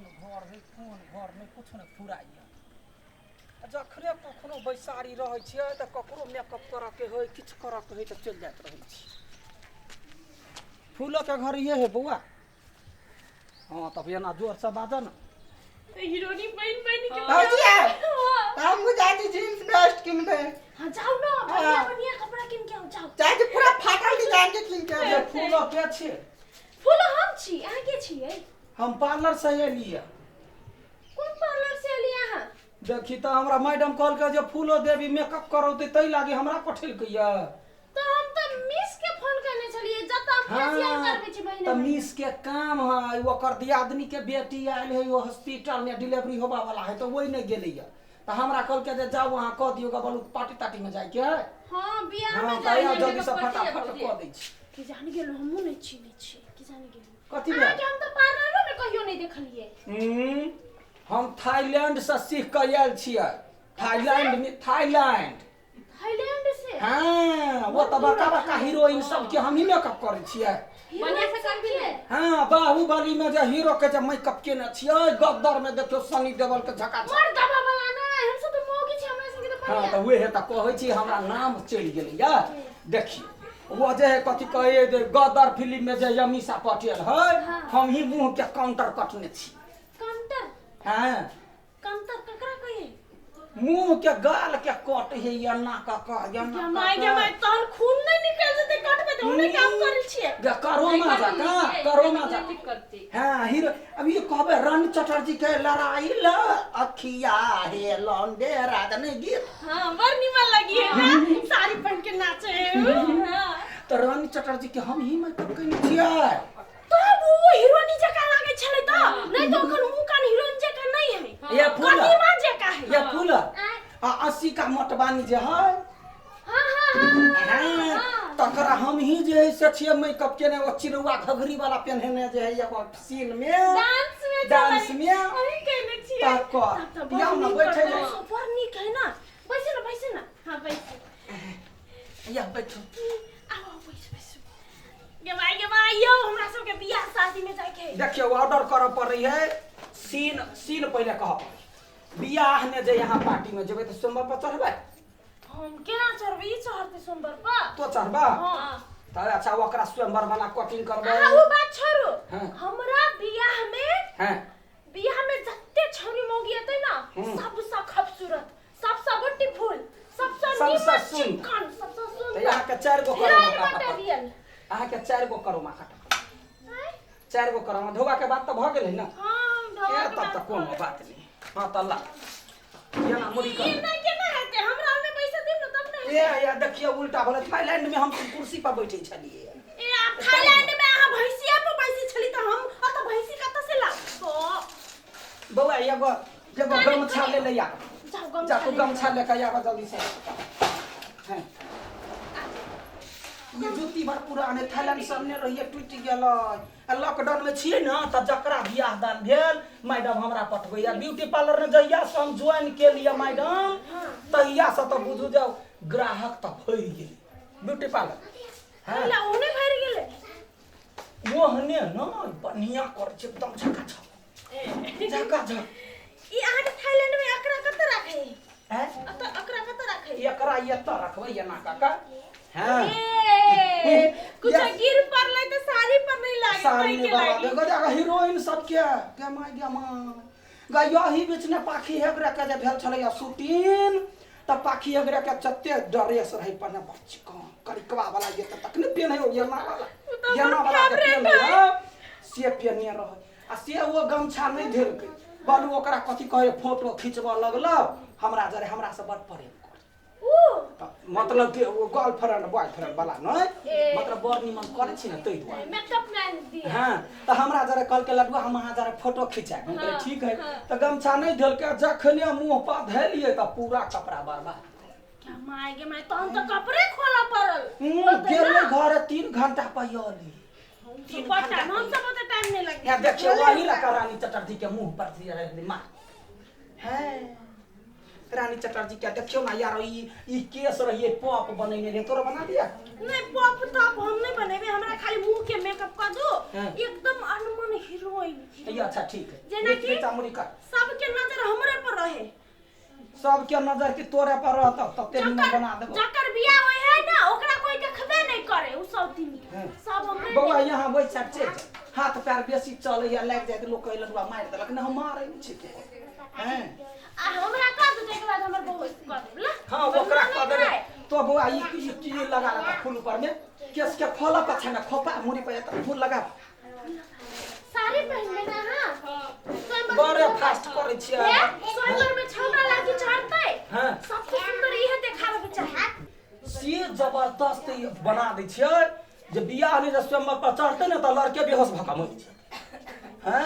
कौन घर है कौन घर में कुछ न फुराइए जखने कखनो बैसारी रहे छियै त ककरो मेकअप करऽ के होय किछ करऽ के होय त चल जात रहे छी। फूलों के घर ये है बउआ। हां तब एना जोर से बाजा ना हीरोनी बहन के भौजिया हम जाती जींस वेस्ट किन दे। हां जाओ ना बढ़िया बढ़िया कपड़ा किन के आओ जाओ। चाहे पूरा फाटल डिजाइन के किन के ये फूलों के छे। फूल हम छी अहाँ के छियै? हम पार्लर से एलिए। कौन पार्लर से एलिए अहाँ? देखी त हमरा मैडम कहल के जे फूलो देवी मेकअप करौते तै लागे हमरा पठेल के या तो हम त मिस के फोन करने चलिए जत हम फेशियल करबे छी महीने त मिस के काम है ओकर दियादनी के बेटी आइल है वो हॉस्पिटल में डिलीवरी होबा वाला है तो वही नहीं गेलै या त हमरा कहल के जे जाओ वहां क दियो गा बोलू पार्टी ताटी में जाय के। हां बियाह में जाय जाय जल्दी से फटाफट क दै छी। कि जान गेल हमहु नहीं छी कि जान गेल कथि में हम त पार्लर में कहियो नहीं देखलिए। हम थाईलैंड से सीख के आयल छियै। थाईलैंड से हां वो त बड़का हीरोइन सब के हम ही मेकअप करे छियै। बढ़िया से करबिए। हां बाहुबली में जे हीरो के जे मेकअप केने छियै गद्दर में देखियो सनी देओल के झका मोर दबा वाला ना हम सब तो मोगी छी हमरा संगे तो बढ़िया। हां त उहे त कहै छी हमरा नाम चल गेलै या देखिए वो जे कथि कहे गद्दर फिल्म में जे यमीसा पटेल है हम ही मुंह के काउंटर कटने छी। काउंटर हां काउंटर ककरा कहे? मुंह के गाल के कट है या नाक का या माय तहन खून नहीं निकल जते कटबे त ओने काम करे छिए। करोना करते हां हीरो अभी कहबे रानी चटर्जी के लड़ाई ल अखिया हे लौंडे रात ने गीत हां बड़ निमन लगी है साड़ी पहन के नाचे हां तो रानी चटर्जी के हम ही मेकअप कइने छियै। तो वो हीरोइन जका लागे छले त नहीं तो ओखन मुंह कान हीरोइन जका नहीं है ये फूल कदीमा जका है ये फूल 80 का मोटबानी जे है हां तकरा हम ही जे से छियै मेकअप केने वो चिरौआ घघरी वाला पहनने जे है एगो सीन में डांस में अरे कहने छियै तक या ना बैठे जा ऊपर निक है ना बैसे ना हां बैसे या बैठो आओ बैसे के भाई यो हमरा सब के बियाह शादी में जाके देखियो ऑर्डर करऽ पड़ी है सीन पहले कह बियाह में जे यहाँ पार्टी में जेबे तो सोमवार पर चढ़बे हम केना चढ़बे चढ़ते सोमवार पर तो चढ़बा हां त अच्छा ओकरा सोमवार वाला कटिंग करबे। वो बात छोड़ो हमरा बियाह में जत्ते छौरी मौगी हेतै ना सबसे खूबसूरत सबसे ब्यूटीफुल सबसे चिकन सबसे सुंदर त यहाँ के 4 गो करो काटा अहाँ के 4 गो करो मा काटा 4 गो करो धोबा के बात त भ गेलै ना। हां धोबा तब त कोनो बात नहीं। हां त ला ये ना मुड़ी कर ये ना केना हेतै हमरा में पैसा दे न तब नहीं ये देखियो उल्टा बोले थाईलैंड में हम कुर्सी पर बैठे छलिए ए थाईलैंड में अहाँ भैंसिया पे बैठी छली त हम अत भैंसी कत से ला तो बउआ एगो गमछा ले ले आ जा तू गमछा लेके आवा जल्दी से। हां ये जूती भर पुराने थाईलैंड सामने रहिए टूट गेल लॉकडाउन में छिए ना त जकरा बियाह दान भेल मैडम हमरा पठबैया ब्यूटी पार्लर में जइया से हम ज्वाइन के लिए मैडम तहिया से त बुझू जाओ ग्राहक त भर गेल ब्यूटी पार्लर हां ला ओने भर गेले वो हने ना बढ़िया कर छै एकदम झकाझक ई आहा के थाईलैंड में अकरा कत राखे हैं अत अकरा कत राखे एकरा ये त रखबै ये ना काका हां कुछ गिर पड़ले तो साड़ी पर नहीं लागे साड़ी में बाबा देखो देखो हीरोइन सब के माय गया ही बीच में पाखी हेगरे के जे भेल छले शूटिंग त पाखी हेगरे के चत्ते ड्रेस रही पने बच्ची कौन करिकवा वाला ये तक नहीं पहने हो ये ना वाला के पहने से पहने रह आ से वो गमछा नहीं धेर के बोलू ओकरा कथि कहे फोटो खींचबा लगल हमरा जरे हमरा से बड़ प्रेम मतलब कि वो गर्लफ्रेंड बॉयफ्रेंड वाला नहीं मतलब बड़ निमन करे छी ना तै दुआरे मेकअप मैन दिया हां त हमरा जरे कल के लडुआ हम वहां जरे फोटो खिंचाए हम कहले ठीक है त गमछा नहीं धल के जखने मुंह पर धैलिए त पूरा कपड़ा बर्बाद क्या माय गे माय तहन त कपड़े खोला पड़ल गेले घर 3 घंटा पयली 3 घंटा हम सब तो टाइम नहीं लगे या देखियो वही लगा रानी चटर्जी के मुंह पर से मार है रानी चटर्जी क्या देखियो ना यार ई केस रहिए पॉप बनेने रे तोरा बना दिया नहीं पॉप हम नहीं बनेबे हमरा खाली मुंह के मेकअप कर दो एकदम अनमन हीरोइन अच्छा ठीक है जेना कि चामुरी कर सबके नजर हमरे पर रहे सबके नजर की तोरे पर रहता तब ते निमन बना देबो जकर बियाह होय है ना ओकरा कोई देखबे नहीं करे उ सब दिन सब हमरे बौआ यहाँ वही साइड चल हाथ पैर बेसी चले या लाग जाए त लोग कहलन बा मार देलक न हम मारै नहीं छी हैं हमरा का दू के बाद हमर बहुत कर देला हां ओकरा कह दे तो बौआ ई की लगा रहा फूल ऊपर में केस के खोला पछा में खोपा मुड़ी पे त फूल लगा साड़ी पहनले ना हां बड़े फास्ट करे छी सोइबर में छौरा लागी चढ़तै हां सबसे सुंदर इहे देखावे के चाही से जबरदस्त बना दै छियै जे बियाह में जे स्वयं पर चढ़ते न त लड़के बेहोश भका मर छै हां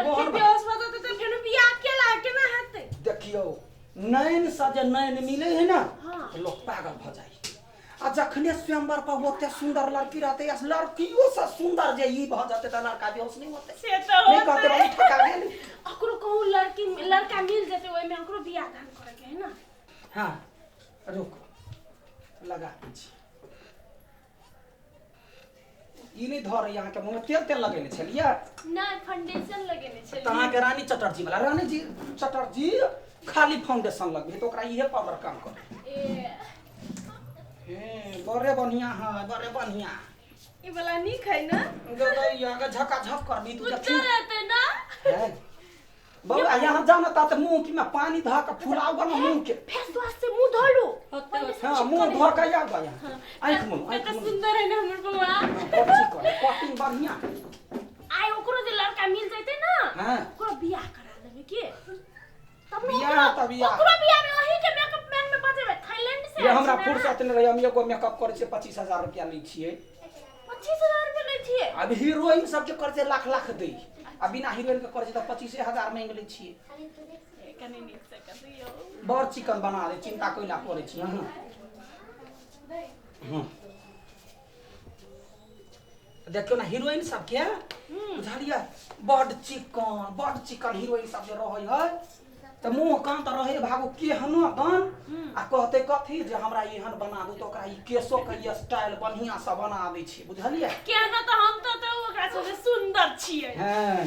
लड़के बेहोश भ जेतै त फेर बियाह केला केना हेतै देखियो नैन से जे नैन मिले है ना हाँ। तो लोग पागल भ जाए आ जखने स्वयंवर पर ओते सुंदर लड़की रहते या लड़कियों से सुंदर जे ई भ जाते त लड़का बेहोश नहीं होते से तो नहीं कहते भाई ठका गेल अकरो कहूं लड़का मिल जेतै ओइ में अकरो बियाह दान करे के है ना हां रुक लगा छी ई नहीं धर यहाँ के मुंह में तेल तेल लगेले छलिए ना फाउंडेशन लगेने छलिए तहां के रानी चटर्जी वाला रानी जी चटर्जी खाली फाउंडेशन लगबे तो ओकरा इहे पाउडर काम कर बड़े बढ़िया है बड़े बढ़िया ई वाला निक है ना गदैया के झका झक कर दी तू कुछ रहते ना है बौआ यहाँ जाना ता मुंह की में पानी धा के फुलाओ ना मुंह के फेस वॉश से मुंह धो लो हां मुंह धो के या गया आंख मुंह कितना सुंदर है ना हमर बउआ कटिंग बढ़िया आइ ओकरो जे लड़का मिल जैते ना हां ओकरो बियाह करा देबे के तब बियाह त बियाह ओकरो बियाह में वही के मेकअप मैन में बजेबे थाईलैंड से ये हमरा फुर्सत नहीं रही हम एगो मेकअप करे छे 25000 रुपया लै छिए 25000 रुपया लै छिए अब हीरोइन सब के करे लाख लाख दे आ बिना हीरोइन के करे त 25000 मांग लै छिए कनी नीक से कर दियो बड़ चिकन बना दे चिंता कइला करे छी हां देखियो ना हीरोइन सब के बुझालिया बड़ चिकन हीरोइन सब जे रहै है त मुंह कान त रहे भागो केहनो दन आ कहते कथी जे हमरा एहन बना दू त ओकरा ई केसो के स्टाइल बढ़िया से बना दै छी बुझलिए केना त हम त ओकरा से सुंदर छियै हां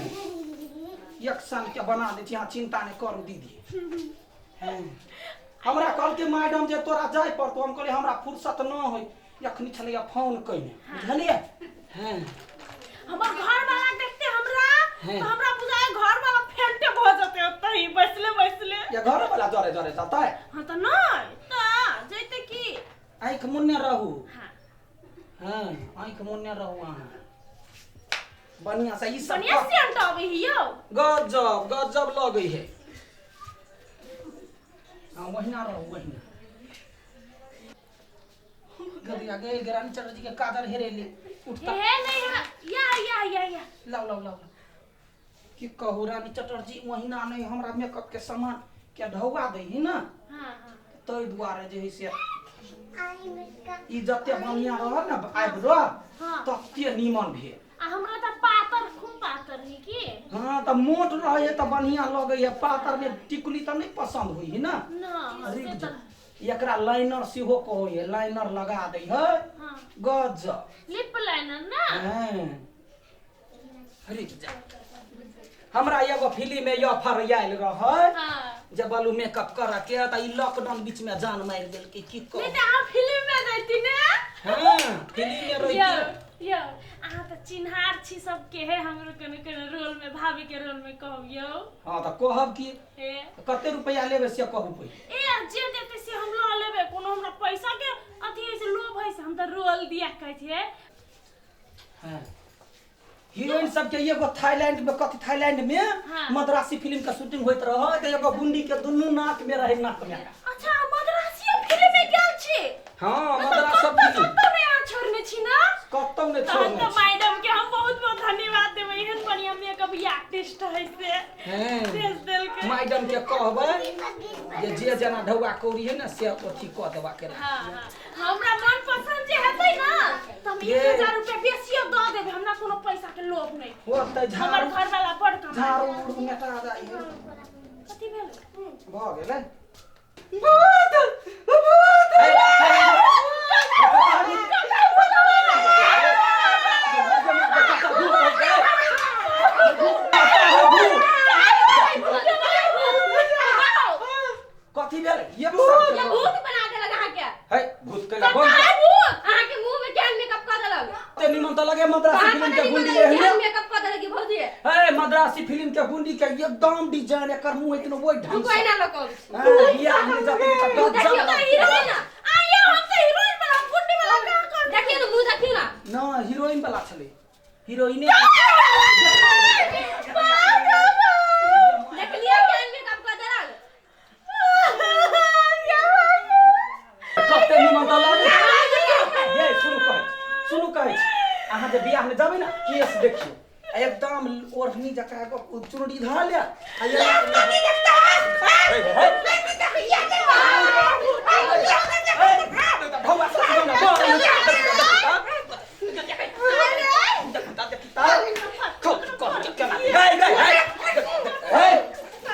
एक सन के बना दै छी हां चिंता नहीं करू दीदी हां हमरा कहल के मैडम जे तोरा जाय पड़तो हम कहले हमरा फुर्सत न होय एखनी छलैया फोन कइने बुझलिए हां हमर घर वाला देखते हमरा तो हमरा बुझाय घर वाला फेंटे भ जते ओतही बैसले ये घर वाला जरे जाता है हां त नहीं त जैते की आंख मुन्ने रहू हां हां आंख मुन्ने रहू अहां बढ़िया से ई सब बढ़िया सेंट आवे हियो गजब लगे है हां वहिना रहू वहिना गदिया गए ग्रानी चटर्जी के कादर हेरेले उठता हे नहीं या लाओ कि कहू रानी चटर्जी वहिना नहीं हमरा मेकअप के सामान के ढौआ दे ही ना हां तई दुआरे जे है से ई जते बढ़िया रह ना आइब्रो तते नीमन भे आ हमरा त पातर खूब पातर है की हां त मोट रहे त बढ़िया लगे है पातर में टिकुली त नहीं पसंद होई है ना ना एकरा लाइनर सेहो कहो है लाइनर लगा दे है हां गजब लिप लाइनर ना हां अरे हमरा एगो फिल्म में ऑफर आयल रहे हां जब बालू मेकअप करा के त ई लॉकडाउन बीच में जान मार देल के की कह नहीं त आ फिल्म में जाती ना हां फिल्म में रही यो अहाँ त चिन्हार छी सबके है हमरो कने रोल में भाभी के रोल में कहबियो हां त कहब की हे कते रुपया लेबे से कहू पे ए जे देते से हम ल लेबे कोनो हमरा पैसा के अथी से लोभ है से हम त रोल दिया कहै छिए हां हीरोइन सब के एगो थाईलैंड में थाईलैंड में मद्रासी फिल्म का शूटिंग होइत रह त एगो गुंडी के दुनु नाक में रहे नाक में अच्छा मद्रासी फिल्म में गेल छी हां मद्रास सब फिल्म कतौ नहीं आ छोड़ने छी ना कतौ नहीं तहन छोड़ने तो मैडम के हम बहुत बहुत धन्यवाद देबै एहन बढ़िया मेकअप आर्टिस्ट है से भेज देल के मैडम के कहबै जे जना ढौआ कौरी है ना से अथी क देबा के हां हमरा मन पसंद जे हेतै ना त हम 1000 रुपया बेसी द देबै हमरा कोनो पैसा के लोभ नहीं होतै हमर घर वाला बड़ कमाई झाड़ू उड़ मेटा जाई कथि भेल भ गेलै बहुत मद्रासी फिल्म के गुंडी के एकदम डिजाइन एकर मुंह इतना वही ढंग कोई से ना लोग ये आने जाते देखियो तो हीरोइन ना आइए हम तो हीरोइन बना गुंडी वाला का कर देखिए ना मुंह देखियो ना ना हीरोइन वाला छले हीरोइने देख लिया क्या इनमें कब का दराल कते निमन त लागे ये सुनु कहे अहाँ जे बियाह में जाबे ना केस देखियो एकदम ओढ़नी जका चुनरी धरा ले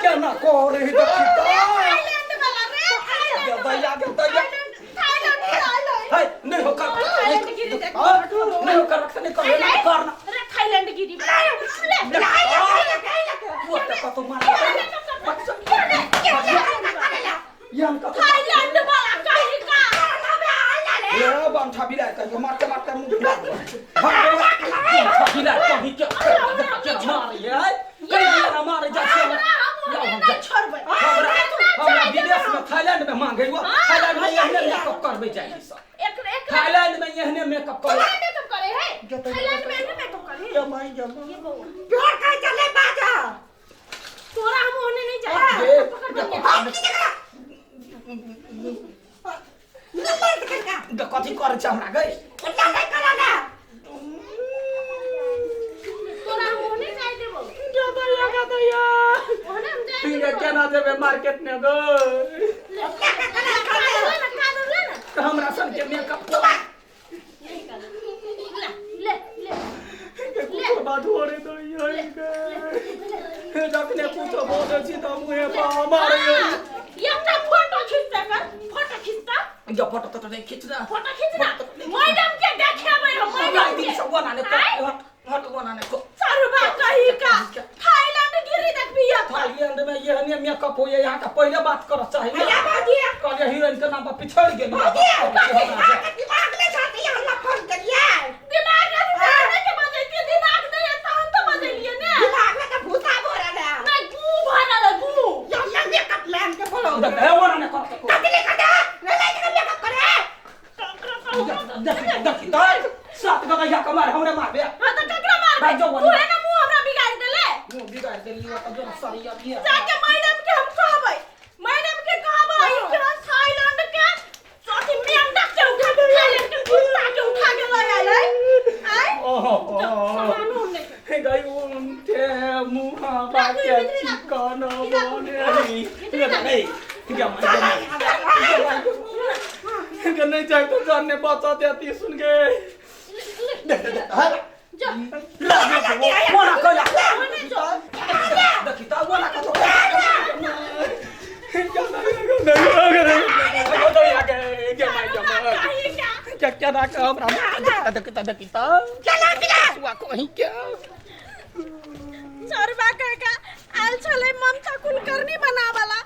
क्या ना करे नहीं हो कर नहीं हो कर रखने कर करना थाईलैंड गिरी वो तक तो मार ये हम का थाईलैंड वाला काहे का ये बांधा बिला कर मारते मारते मुंह भाग बिला कहीं क्या मार ये कहीं ना मारे जाके छोड़बे हमरा विदेश में थाईलैंड में मांगे हुआ थाईलैंड में यहने मेकअप करबे चाहिए सब एक थाईलैंड में यहने मेकअप करे मेकअप करे है थाईलैंड में नहीं मेकअप करे जमाई जमा ये बहु जोर का चले बाजा तोरा हम होने नहीं जाए कथी करे छ हमरा गई कुत्ता नहीं कराना तोरा हम होने जाए देबो दैया होने हम जाए फिर केना देबे मार्केट में गो हमरा सन के मेकअप ले कुछ बात हो रे दैया के जखने कुछ बोले छी त मुहे पा मारे एकटा फोटो खींचता कर फोटो खींचता ये फोटो तो नहीं खींचना फोटो खींचना मैडम के देखेबै हम मैडम दिन सब बनाने को हट बनाने को सरबा कही का थाईलैंड गिरी देख बिया थाईलैंड में ये हने मेकअप होए यहाँ का पहले बात कर चाहिए या बाजिए कहले हीरोइन के नाम पर पिछड़ गेल दिमाग में जाती है अल्लाह फोन करिए दिमाग में के बजे के दिमाग नहीं है तो हम तो बजेलिए ने दिमाग में तो भूसा बोरा है नहीं गू भरा ले गू यो मेकअप मैन के बोलो है वो ना कर को कतले कदा ले मेकअप करे देखी तो सात गदा या कमार हमरे मार बे हां तो ककरा मार भाई जो तू है ना मुंह हमरा बिगाड़ देले मुंह बिगाड़ देली तो जो सरिया दिया जाके मैडम के हम कहबै मैडम के कहबै कि थाईलैंड के चौथी मेंढक के उठा के थाईलैंड के कुत्ता के उठा के ले आइले आई ओहो कानून नहीं हे गई उनके मुंह बाके चिकन बने नहीं क्या मैं नहीं जाए तो जानने बचा देती सुन के जा वो ना कर देखी तो वो ना कर क्या क्या ना कर हमरा देखी तो चला दिला सुआ को ही क्या चरबा का आल छले ममता कुलकर्णी बनावाला आ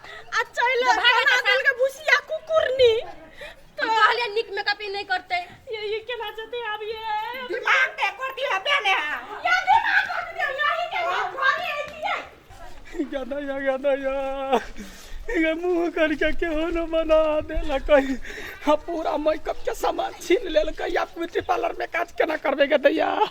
चले बना दिल के भुसिया कुकुरनी तो कहले निक मेकअप ही नहीं करते ये केना जते अब ये दिमाग पे करती है बहने या दिमाग कर दिया यही के घरे आई थी ये मुंह करके क्यों न बना देला कहीं हाँ पूरा मेकअप के सामान छीन लेल या ब्यूटी पार्लर में काज केना करबे के दैया